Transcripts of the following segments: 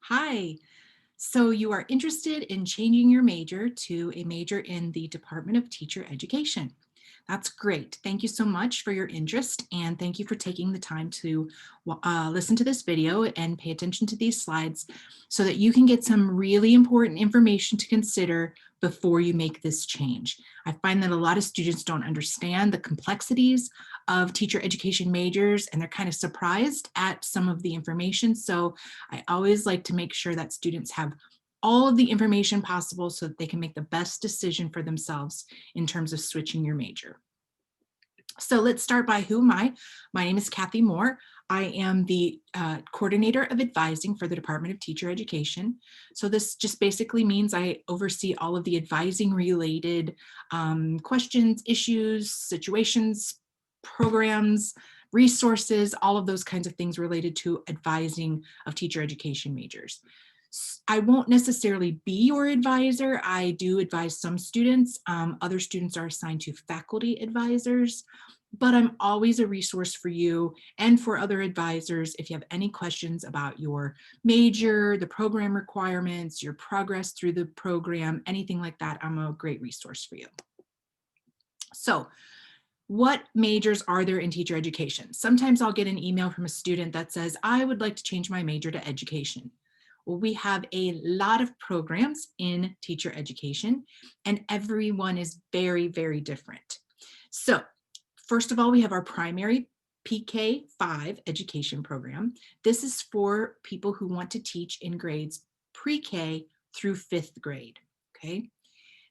Hi. So you are interested in changing your major to a major in the Department of Teacher Education. That's great. Thank you so much for your interest, and thank you for taking the time to listen to this video and pay attention to these slides so that you can get some really important information to consider before you make this change. I find that a lot of students don't understand the complexities of teacher education majors, and they're kind of surprised at some of the information. So I always like to make sure that students have all of the information possible so that they can make the best decision for themselves in terms of switching your major. So let's start by who am I? My name is Kathy Moore. I am the coordinator of advising for the Department of Teacher Education. So this just basically means I oversee all of the advising related questions, issues, situations, programs, resources, all of those kinds of things related to advising of teacher education majors. I won't necessarily be your advisor. I do advise some students. Other students are assigned to faculty advisors, but I'm always a resource for you and for other advisors if you have any questions about your major, the program requirements, your progress through the program, anything like that. I'm a great resource for you. So, what majors are there in teacher education? Sometimes I'll get an email from a student that says, I would like to change my major to education. Well, we have a lot of programs in teacher education, and everyone is very, very different. So, first of all, we have our primary PK5 education program. This is for people who want to teach in grades pre-K through 5th grade, okay?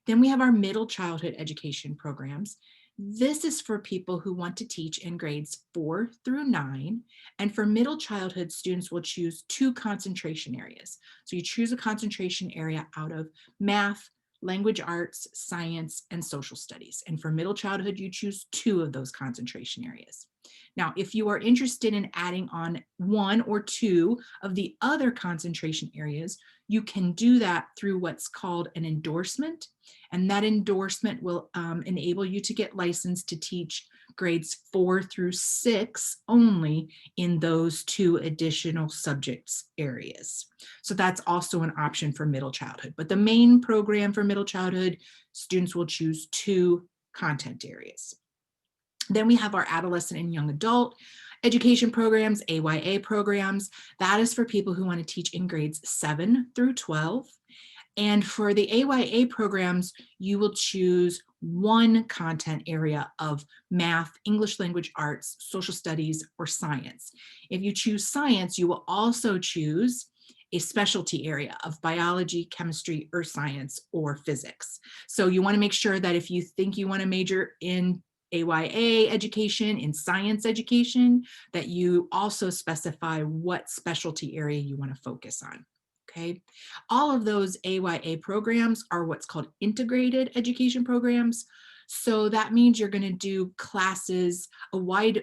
Then we have our middle childhood education programs. This is for people who want to teach in grades 4 through 9. And for middle childhood, students will choose 2 concentration areas. So you choose a concentration area out of math, language arts, science, and social studies. And for middle childhood, you choose 2 of those concentration areas. Now, if you are interested in adding on 1 or 2 of the other concentration areas, you can do that through what's called an endorsement. And that endorsement will enable you to get licensed to teach grades 4 through 6 only in those 2 additional subjects areas. So that's also an option for middle childhood. But the main program for middle childhood, students will choose 2 content areas. Then we have our adolescent and young adult education programs, AYA programs. That is for people who want to teach in grades 7 through 12. And for the AYA programs, you will choose 1 content area of math, English language arts, social studies, or science. If you choose science, you will also choose a specialty area of biology, chemistry, earth science, or physics. So you want to make sure that if you think you want to major in AYA education, in science education, that you also specify what specialty area you want to focus on. Okay, all of those AYA programs are what's called integrated education programs. So that means you're going to do classes, a wide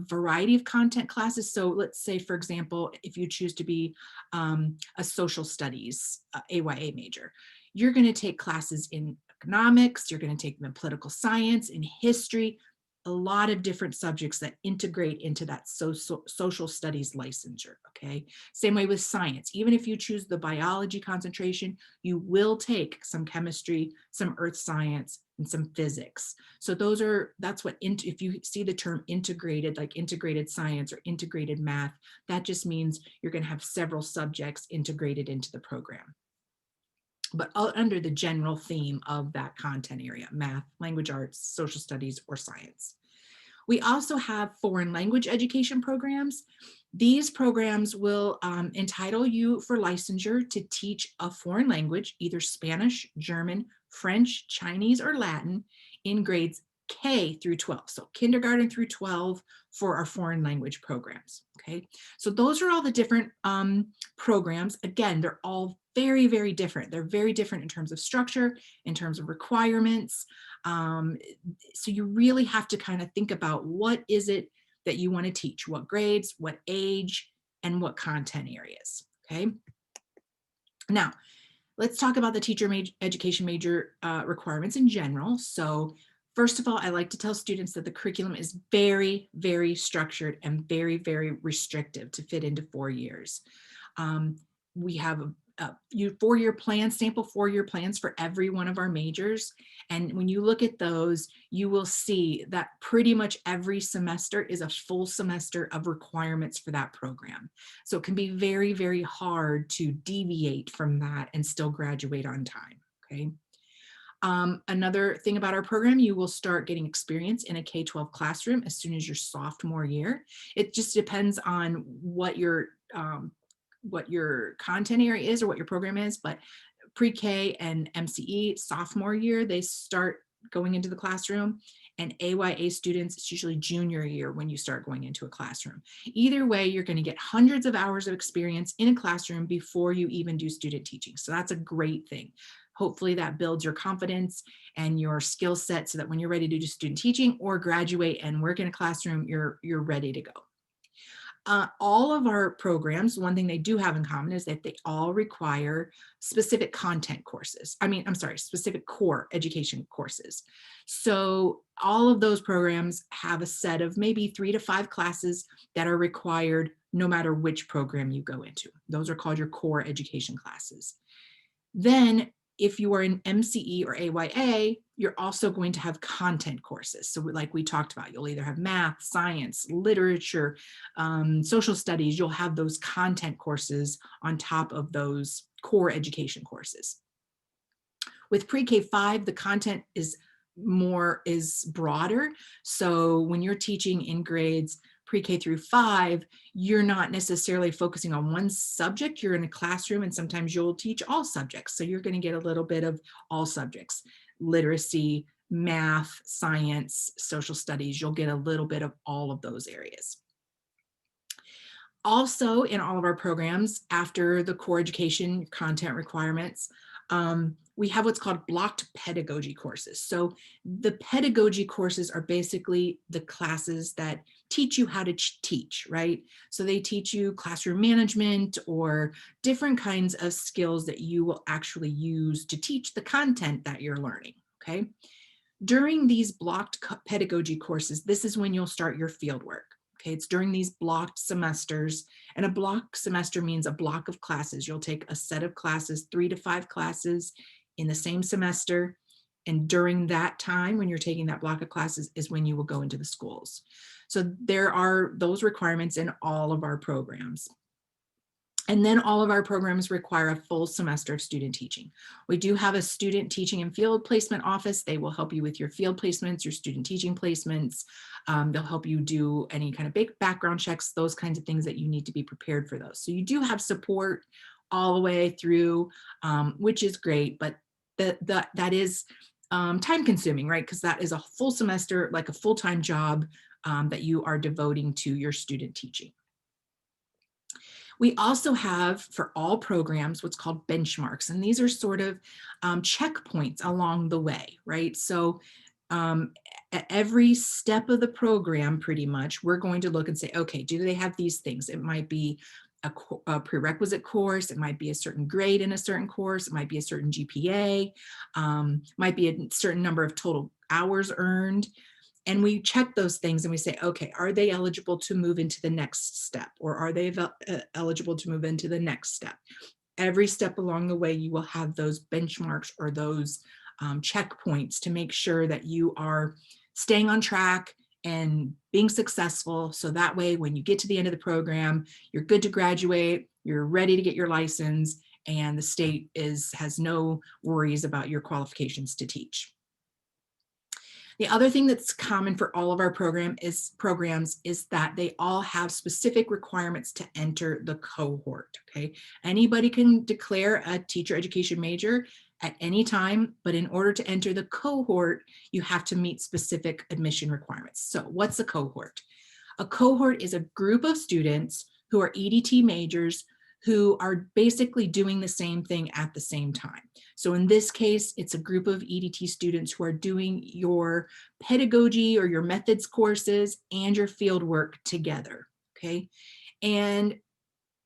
variety of content classes. So let's say, for example, if you choose to be a social studies AYA major, you're going to take classes in economics, you're going to take them in political science, in history, a lot of different subjects that integrate into that social studies licensure, okay? Same way with science. Even if you choose the biology concentration, you will take some chemistry, some earth science, and some physics. So that's what, if you see the term integrated, like integrated science or integrated math, that just means you're going to have several subjects integrated into the program, but under the general theme of that content area: math, language arts, social studies, or science. We also have foreign language education programs. These programs will entitle you for licensure to teach a foreign language, either Spanish, German, French, Chinese, or Latin, in grades K through 12. So kindergarten through 12 for our foreign language programs, okay? So those are all the different programs. Again, they're all very, very different. They're very different in terms of structure, in terms of requirements. So you really have to kind of think about what is it that you want to teach, what grades, what age, and what content areas, okay? Now, let's talk about the teacher education major requirements in general. So first of all, I like to tell students that the curriculum is very, very structured and very, very restrictive to fit into 4 years. we have four-year plans, sample four-year plans for every one of our majors. And when you look at those, you will see that pretty much every semester is a full semester of requirements for that program. So it can be very, very hard to deviate from that and still graduate on time, okay? Another thing about our program, you will start getting experience in a K-12 classroom as soon as your sophomore year. It just depends on what your content area is or what your program is, but pre-K and MCE sophomore year, they start going into the classroom, and AYA students, it's usually junior year when you start going into a classroom. Either way, you're going to get hundreds of hours of experience in a classroom before you even do student teaching. So that's a great thing. Hopefully that builds your confidence and your skill set so that when you're ready to do student teaching or graduate and work in a classroom, you're ready to go. All of our programs, one thing they do have in common is that they all require specific content courses. Specific core education courses. So all of those programs have a set of maybe 3 to 5 classes that are required no matter which program you go into. Those are called your core education classes. Then if you are in MCE or AYA, you're also going to have content courses. So like we talked about, you'll either have math, science, literature, social studies. You'll have those content courses on top of those core education courses. With pre-K-5, the content is broader. So when you're teaching in grades pre-K through 5, you're not necessarily focusing on one subject. You're in a classroom and sometimes you'll teach all subjects. So you're going to get a little bit of all subjects: literacy, math, science, social studies. You'll get a little bit of all of those areas. Also, in all of our programs, after the core education content requirements, we have what's called blocked pedagogy courses. So the pedagogy courses are basically the classes that teach you how to teach, right? So they teach you classroom management or different kinds of skills that you will actually use to teach the content that you're learning, okay? During these blocked pedagogy courses, this is when you'll start your field work. Okay, it's during these blocked semesters, and a block semester means a block of classes. You'll take a set of classes, 3 to 5 classes in the same semester. And during that time, when you're taking that block of classes, is when you will go into the schools. So there are those requirements in all of our programs. And then all of our programs require a full semester of student teaching. We do have a student teaching and field placement office. They will help you with your field placements, your student teaching placements. They'll help you do any kind of big background checks, those kinds of things that you need to be prepared for those. So you do have support all the way through, which is great, but that is time consuming, right? Because that is a full semester, like a full-time job that you are devoting to your student teaching. We also have, for all programs, what's called benchmarks, and these are sort of checkpoints along the way, right? So at every step of the program, pretty much, we're going to look and say, okay, do they have these things? It might be a prerequisite course, it might be a certain grade in a certain course, it might be a certain GPA, might be a certain number of total hours earned. And we check those things and we say, okay, are they eligible to move into the next step? Or are they eligible to move into the next step? Every step along the way, you will have those benchmarks or those checkpoints to make sure that you are staying on track and being successful. So that way, when you get to the end of the program, you're good to graduate, you're ready to get your license, and the state has no worries about your qualifications to teach. The other thing that's common for all of our programs is that they all have specific requirements to enter the cohort, okay? Anybody can declare a teacher education major at any time, but in order to enter the cohort, you have to meet specific admission requirements. So what's a cohort? A cohort is a group of students who are EDT majors who are basically doing the same thing at the same time. So in this case, it's a group of EDT students who are doing your pedagogy or your methods courses and your field work together, okay? And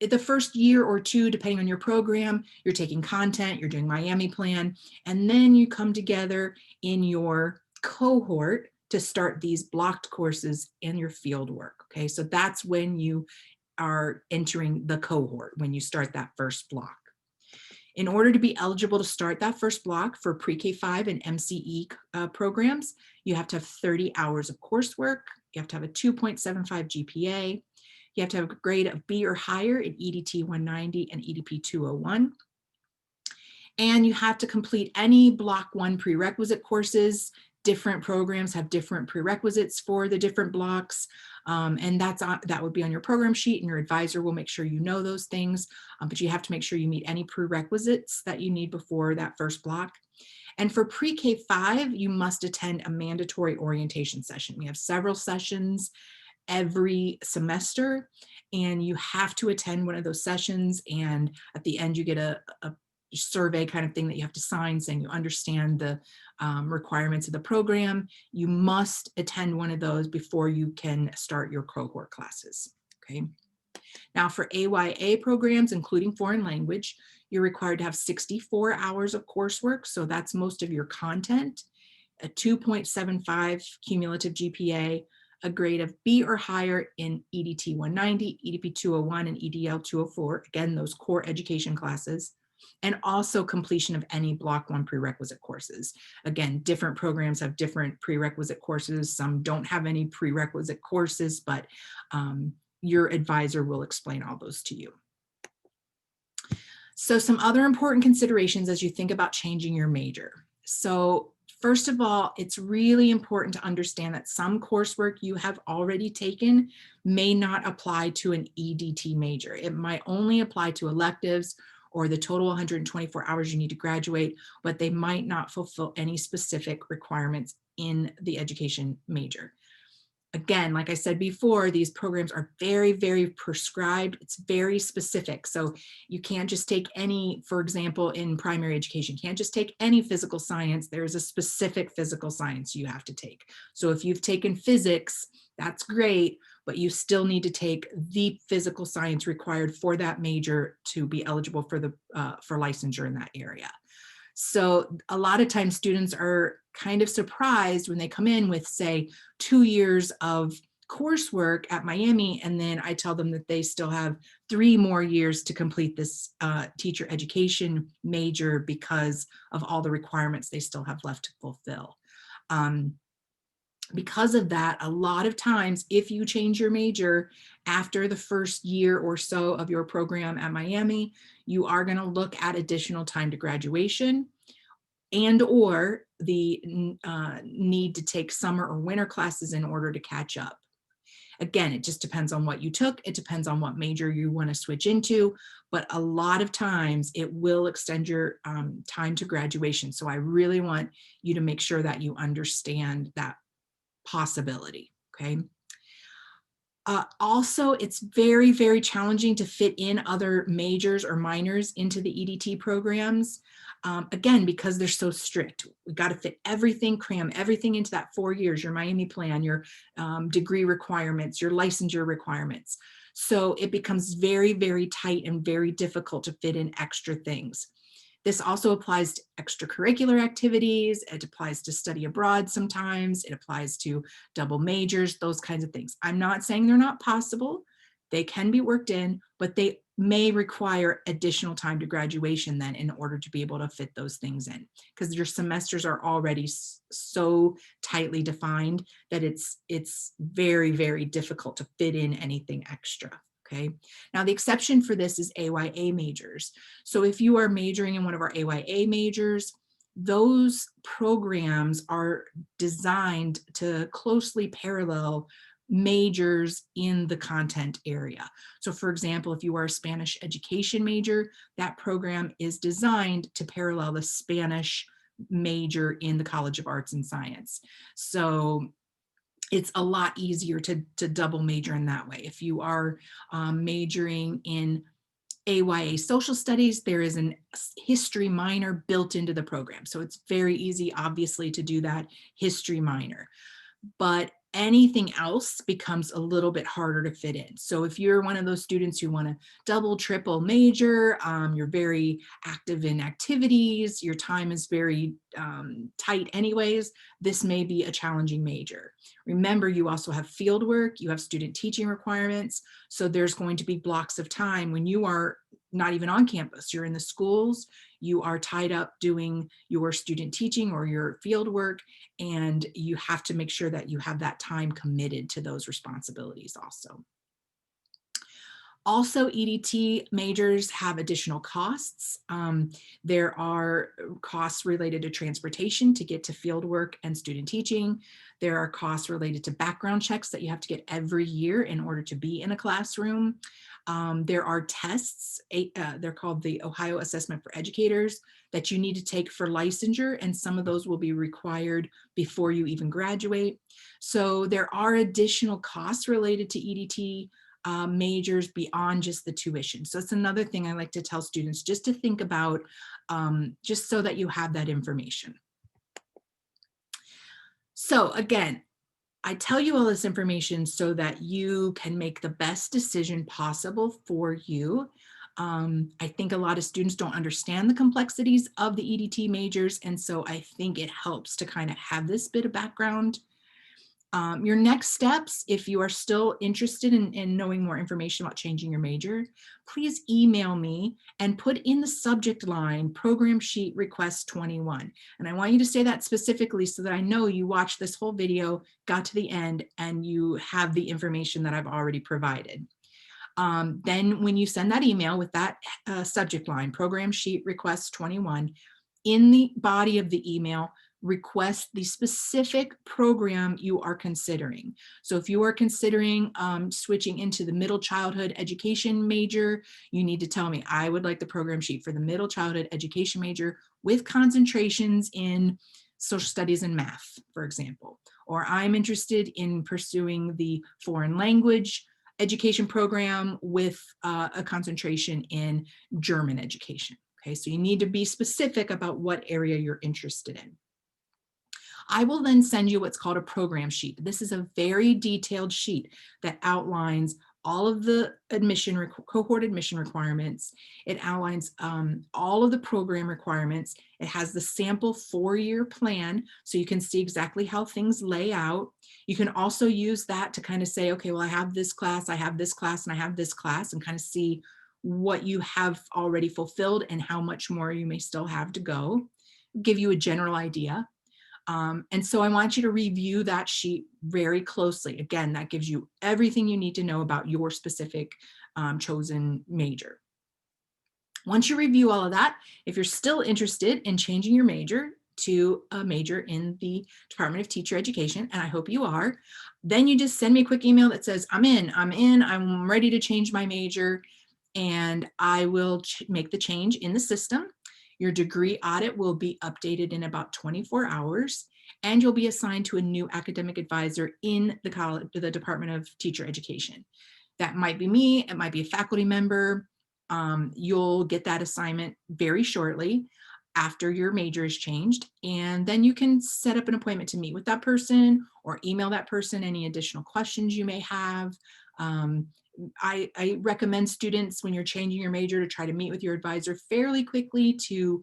the first year or two, depending on your program, you're taking content, you're doing Miami Plan, and then you come together in your cohort to start these blocked courses and your field work, okay? So that's when you are entering the cohort when you start that first block. In order to be eligible to start that first block for pre-K5 and MCE programs, you have to have 30 hours of coursework. You have to have a 2.75 GPA. You have to have a grade of B or higher in EDT 190 and EDP 201. And you have to complete any Block 1 prerequisite courses. Different programs have different prerequisites for the different blocks. And that would be on your program sheet, and your advisor will make sure you know those things. But you have to make sure you meet any prerequisites that you need before that first block. And for pre-K5, you must attend a mandatory orientation session. We have several sessions every semester, and you have to attend one of those sessions. And at the end, you get a survey kind of thing that you have to sign saying you understand the requirements of the program. You must attend one of those before you can start your cohort classes, okay? Now for AYA programs, including foreign language, you're required to have 64 hours of coursework, so that's most of your content, a 2.75 cumulative GPA, a grade of B or higher in EDT 190, EDP 201, and EDL 204, again, those core education classes, and also completion of any Block 1 prerequisite courses. Again, different programs have different prerequisite courses. Some don't have any prerequisite courses, but your advisor will explain all those to you. So some other important considerations as you think about changing your major. So first of all, it's really important to understand that some coursework you have already taken may not apply to an EDT major. It might only apply to electives or the total 124 hours you need to graduate, but they might not fulfill any specific requirements in the education major. Again, like I said before, these programs are very, very prescribed. It's very specific. So you can't just take any, for example, in primary education, you can't just take any physical science. There's a specific physical science you have to take. So if you've taken physics, that's great, but you still need to take the physical science required for that major to be eligible for the for licensure in that area. So a lot of times students are kind of surprised when they come in with, say, 2 years of coursework at Miami, and then I tell them that they still have 3 more years to complete this teacher education major because of all the requirements they still have left to fulfill. Because of that, a lot of times, if you change your major after the first year or so of your program at Miami, you are going to look at additional time to graduation and or the need to take summer or winter classes in order to catch up. Again, it just depends on what you took. It depends on what major you want to switch into, but a lot of times it will extend your time to graduation. So I really want you to make sure that you understand that possibility, okay? Also, it's very, very challenging to fit in other majors or minors into the EDT programs. Again, because they're so strict. We've got to fit everything, cram everything into that 4 years, your Miami plan, your degree requirements, your licensure requirements. So it becomes very, very tight and very difficult to fit in extra things. This also applies to extracurricular activities. It applies to study abroad sometimes. It applies to double majors, those kinds of things. I'm not saying they're not possible. They can be worked in, but they may require additional time to graduation then in order to be able to fit those things in, because your semesters are already so tightly defined that it's very, very difficult to fit in anything extra. Okay. Now the exception for this is AYA majors. So if you are majoring in one of our AYA majors, those programs are designed to closely parallel majors in the content area. So for example, if you are a Spanish education major, that program is designed to parallel the Spanish major in the College of Arts and Science. So it's a lot easier to double major in that way. If you are majoring in AYA social studies, there is a history minor built into the program. So it's very easy, obviously, to do that history minor. But anything else becomes a little bit harder to fit in. So if you're one of those students who want to double, triple major, you're very active in activities, your time is very tight anyways, this may be a challenging major. Remember, you also have field work, you have student teaching requirements. So there's going to be blocks of time when you are not even on campus, you're in the schools, you are tied up doing your student teaching or your field work, and you have to make sure that you have that time committed to those responsibilities also. Also, EDT majors have additional costs. There are costs related to transportation to get to field work and student teaching. There are costs related to background checks that you have to get every year in order to be in a classroom. There are tests, they're called the Ohio Assessment for Educators, that you need to take for licensure, and some of those will be required before you even graduate. So there are additional costs related to EDT majors beyond just the tuition. So it's another thing I like to tell students just to think about, just so that you have that information. So again, I tell you all this information so that you can make the best decision possible for you. I think a lot of students don't understand the complexities of the EDT majors, and so I think it helps to kind of have this bit of background. Your next steps, if you are still interested in knowing more information about changing your major, please email me and put in the subject line program sheet request 21. And I want you to say that specifically so that I know you watched this whole video, got to the end, and you have the information that I've already provided. Then when you send that email with that subject line, program sheet request 21, in the body of the email, request the specific program you are considering. So if you are considering switching into the middle childhood education major, you need to tell me, I would like the program sheet for the middle childhood education major with concentrations in social studies and math, for example. Or I'm interested in pursuing the foreign language education program with a concentration in German education. Okay, so you need to be specific about what area you're interested in. I will then send you what's called a program sheet. This is a very detailed sheet that outlines all of the cohort admission requirements. It outlines all of the program requirements. It has the sample 4-year plan, so you can see exactly how things lay out. You can also use that to kind of say, okay, well, I have this class, I have this class, and I have this class, and kind of see what you have already fulfilled and how much more you may still have to go. Give you a general idea. And so I want you to review that sheet very closely. Again, that gives you everything you need to know about your specific chosen major. Once you review all of that, if you're still interested in changing your major to a major in the Department of Teacher Education, and I hope you are, then you just send me a quick email that says, I'm ready to change my major, and I will make the change in the system. Your degree audit will be updated in about 24 hours, and you'll be assigned to a new academic advisor in the college, the Department of Teacher Education. That might be me, it might be a faculty member. You'll get that assignment very shortly after your major is changed, and then you can set up an appointment to meet with that person or email that person any additional questions you may have. I recommend students, when you're changing your major, to try to meet with your advisor fairly quickly to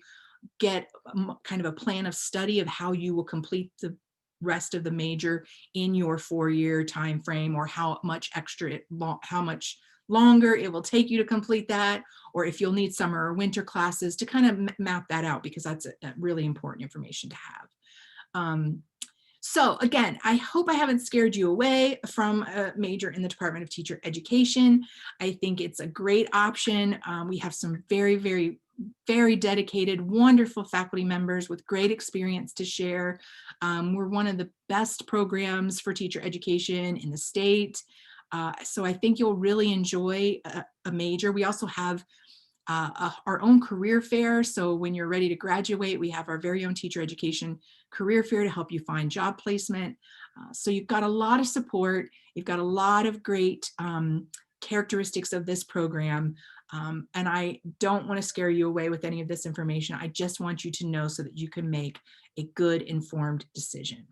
get kind of a plan of study of how you will complete the rest of the major in your 4-year time frame, or how much longer it will take you to complete that, or if you'll need summer or winter classes, to kind of map that out, because that's a really important information to have. So again, I hope I haven't scared you away from a major in the Department of Teacher Education. I think it's a great option. We have some very, very, very dedicated, wonderful faculty members with great experience to share. We're one of the best programs for teacher education in the state. So I think you'll really enjoy a major. We also have our own career fair. So when you're ready to graduate, we have our very own teacher education career fair to help you find job placement. So you've got a lot of support. You've got a lot of great characteristics of this program. And I don't want to scare you away with any of this information. I just want you to know so that you can make a good, informed decision.